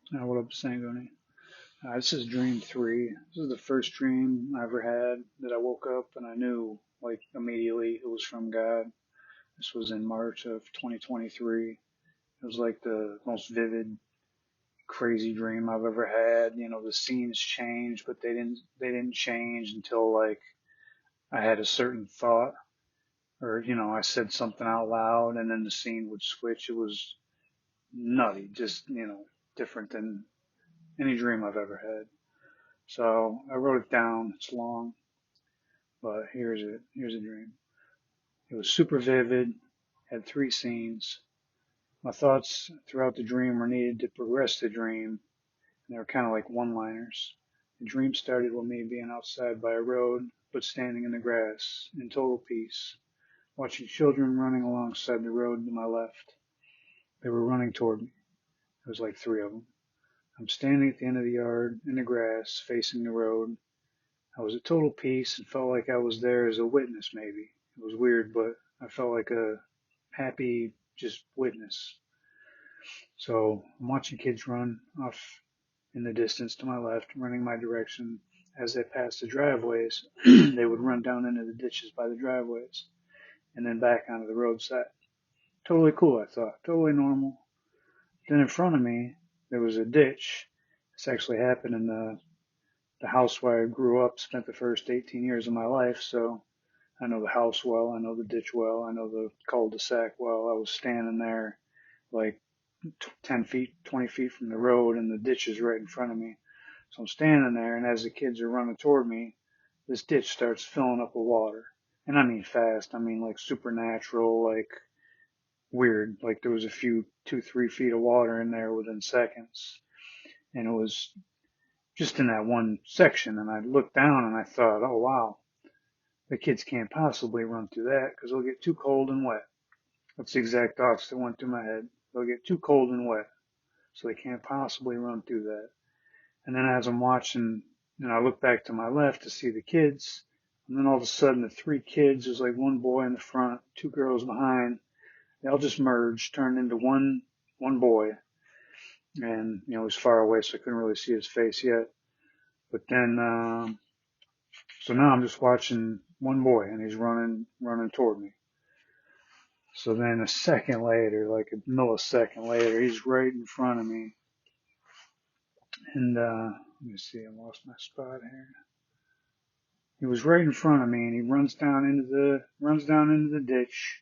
What up, Sangoni? This is dream three. This is the first dream I ever had that I woke up and I knew, like, immediately it was from God. This was in March of 2023. It was like the most vivid, crazy dream I've ever had. You know, the scenes changed, but they didn't change until, like, I had a certain thought or, I said something out loud and then the scene would switch. It was nutty, just, different than any dream I've ever had. So I wrote it down. It's long, but here's it. Here's a dream. It was super vivid, had three scenes. My thoughts throughout the dream were needed to progress the dream, and they were kind of like one-liners. The dream started with me being outside by a road, but standing in the grass, in total peace, watching children running alongside the road to my left. They were running toward me. There was like three of them. I'm standing at the end of the yard, in the grass, facing the road. I was at total peace and felt like I was there as a witness, maybe. It was weird, but I felt like a happy, just witness. So I'm watching kids run off in the distance to my left, running my direction. As they passed the driveways, they would run down into the ditches by the driveways and then back onto the roadside. Totally cool, I thought. Totally normal. Then in front of me, there was a ditch. This actually happened in the house where I grew up, spent the first 18 years of my life, so I know the house well, I know the ditch well, I know the cul-de-sac well. I was standing there like 10 feet, 20 feet from the road, and the ditch is right in front of me. So I'm standing there, and as the kids are running toward me, this ditch starts filling up with water. And I mean fast, I mean like supernatural, like weird. Like there was a few, 2, 3 feet of water in there within seconds. And it was just in that one section. And I looked down and I thought, oh wow, the kids can't possibly run through that because they'll get too cold and wet. That's the exact thoughts that went through my head. They'll get too cold and wet, so they can't possibly run through that. And then as I'm watching, I look back to my left to see the kids, and then all of a sudden the three kids, there's like one boy in the front, two girls behind, they all just merged, turned into one boy. And, he was far away, so I couldn't really see his face yet. But then, so now I'm just watching one boy, and he's running toward me. So then a second later, like a millisecond later, he's right in front of me. And let me see, I lost my spot here. He was right in front of me, and he runs down into the ditch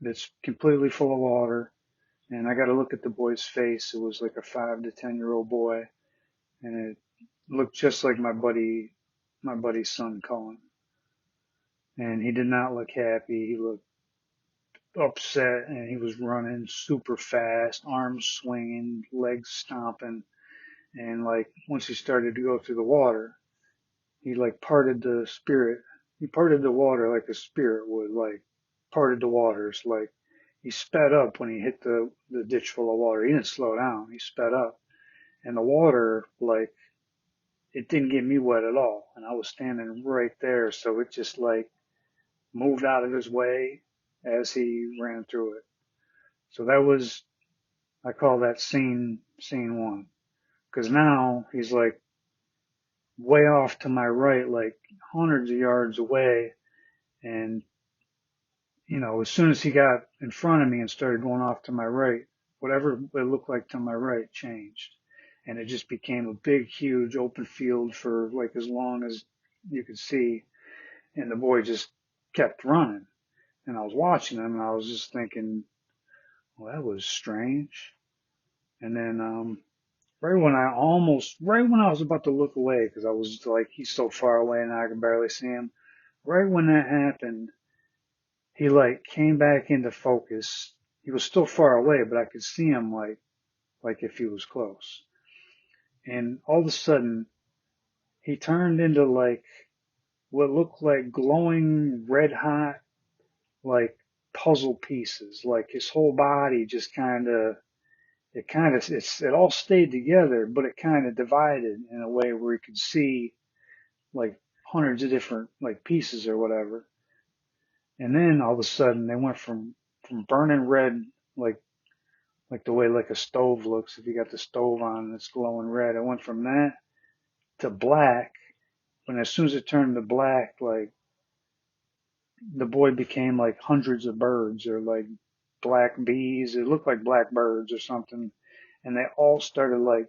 that's completely full of water. And I got to look at the boy's face. It was like a 5 to 10 year old boy, and it looked just like my buddy's son Cullen. And he did not look happy. He looked upset, and he was running super fast, arms swinging, legs stomping. And like once he started to go through the water, he like parted the spirit. He parted the water like a spirit would, like parted the waters. Like he sped up when he hit the ditch full of water. He didn't slow down. He sped up, and the water, like, it didn't get me wet at all. And I was standing right there, so it just like moved out of his way as he ran through it. So that was, I call that scene one, because now he's like way off to my right, like hundreds of yards away. And, as soon as he got in front of me and started going off to my right, whatever it looked like to my right changed. And it just became a big, huge open field for like as long as you could see. And the boy just kept running. And I was watching him and I was just thinking, well, that was strange. And then, right when I was about to look away, because I was like, he's so far away and I could barely see him. Right when that happened, he like came back into focus. He was still far away, but I could see him like if he was close. And all of a sudden, he turned into like what looked like glowing red hot, like puzzle pieces. Like his whole body just it all stayed together, but it kind of divided in a way where you could see like hundreds of different like pieces or whatever. And then all of a sudden they went from burning red, like like the way like a stove looks if you got the stove on and it's glowing red. It went from that to black, but as soon as it turned to black, like the boy became like hundreds of birds or like black bees. It looked like black birds or something, and they all started like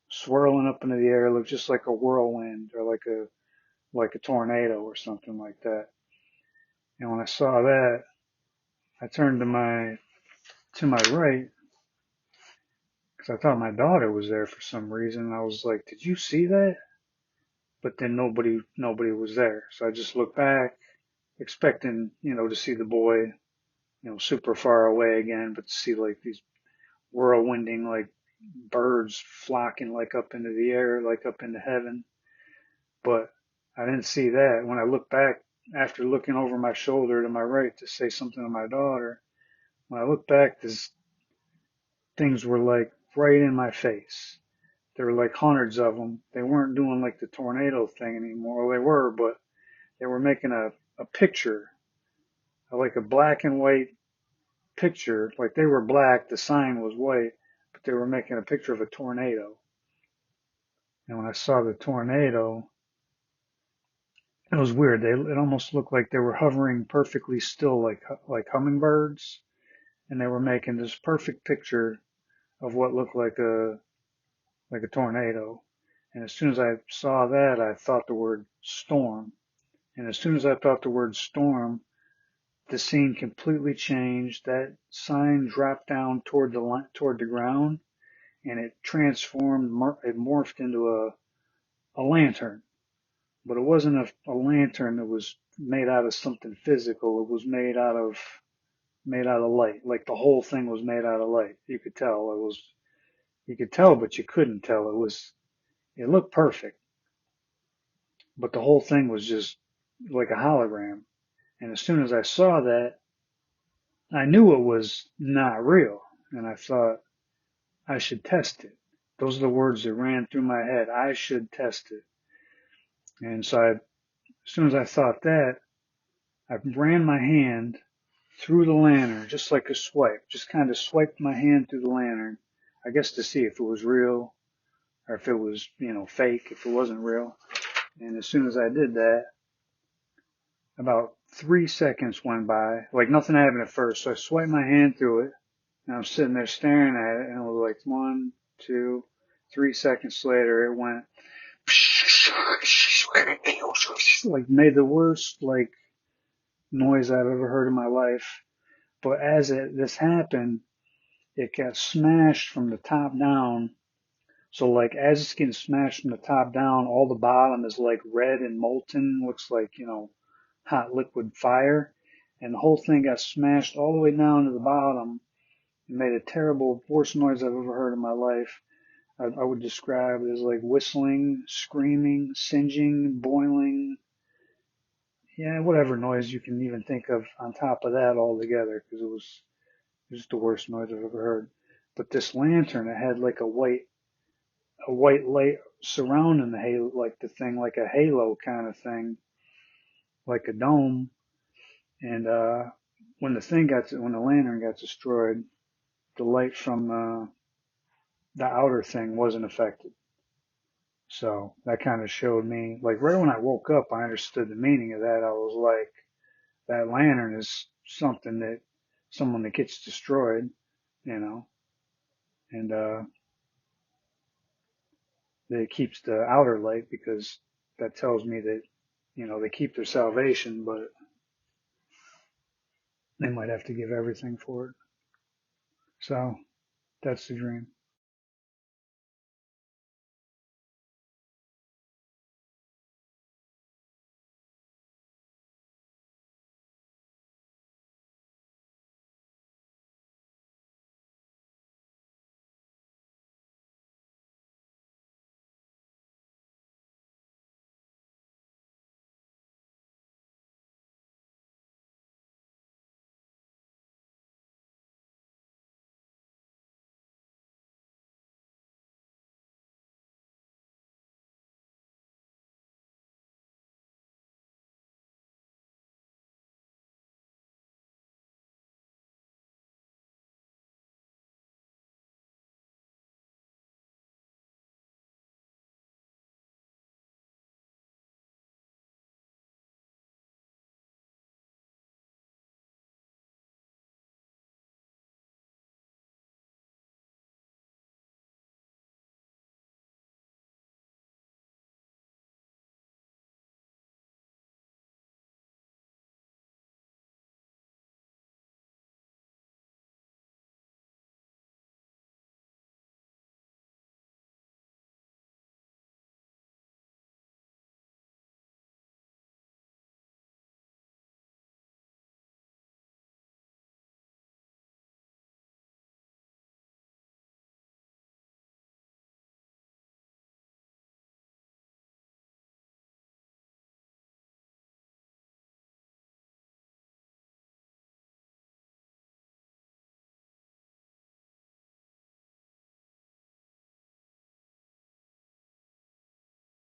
swirling up into the air. It looked just like a whirlwind or like a tornado or something like that. And when I saw that, I turned to my right because I thought my daughter was there for some reason. And I was like, "Did you see that?" But then nobody was there. So I just looked back, expecting to see the boy super far away again, but to see like these whirlwinding like birds flocking like up into the air, like up into heaven. But I didn't see that. When I looked back after looking over my shoulder to my right to say something to my daughter, when I looked back, these things were like right in my face. There were like hundreds of them. They weren't doing like the tornado thing anymore. Well, they were, but they were making a picture, like a black and white picture. Like they were black, the sign was white, but they were making a picture of a tornado. And when I saw the tornado, it was weird. It almost looked like they were hovering perfectly still, like hummingbirds, and they were making this perfect picture of what looked like a tornado. And as soon as I saw that, I thought the word storm. And as soon as I thought the word storm, the scene completely changed. That sign dropped down toward the ground, and it transformed. It morphed into a lantern. But it wasn't a lantern that was made out of something physical. It was made out of light. Like the whole thing was made out of light. You could tell it was. You could tell, but you couldn't tell. It looked perfect, but the whole thing was just like a hologram. And as soon as I saw that, I knew it was not real. And I thought I should test it. Those are the words that ran through my head. I should test it. And so as soon as I thought that, I ran my hand through the lantern, just like a swipe, just kind of swiped my hand through the lantern, I guess to see if it was real or if it was, fake, if it wasn't real. And as soon as I did that, about 3 seconds went by, like nothing happened at first. So I swiped my hand through it, and I'm sitting there staring at it, and it was like 1, 2, 3 seconds later, it went like made the worst like noise I've ever heard in my life. But as this happened, it got smashed from the top down. So like as it's getting smashed from the top down, all the bottom is like red and molten, looks like, hot liquid fire. And the whole thing got smashed all the way down to the bottom and made a terrible, worst noise I've ever heard in my life. I would describe it as like whistling, screaming, singeing, boiling. Yeah, whatever noise you can even think of on top of that all together, because it was just the worst noise I've ever heard. But this lantern, it had like a white light surrounding the halo, like the thing, like a halo kind of thing, like a dome. And when when the lantern got destroyed, the light from the outer thing wasn't affected. So that kind of showed me, like right when I woke up, I understood the meaning of that. I was like, that lantern is something that someone that gets destroyed, you know, and that it keeps the outer light, because that tells me that, they keep their salvation, but they might have to give everything for it. So that's the dream.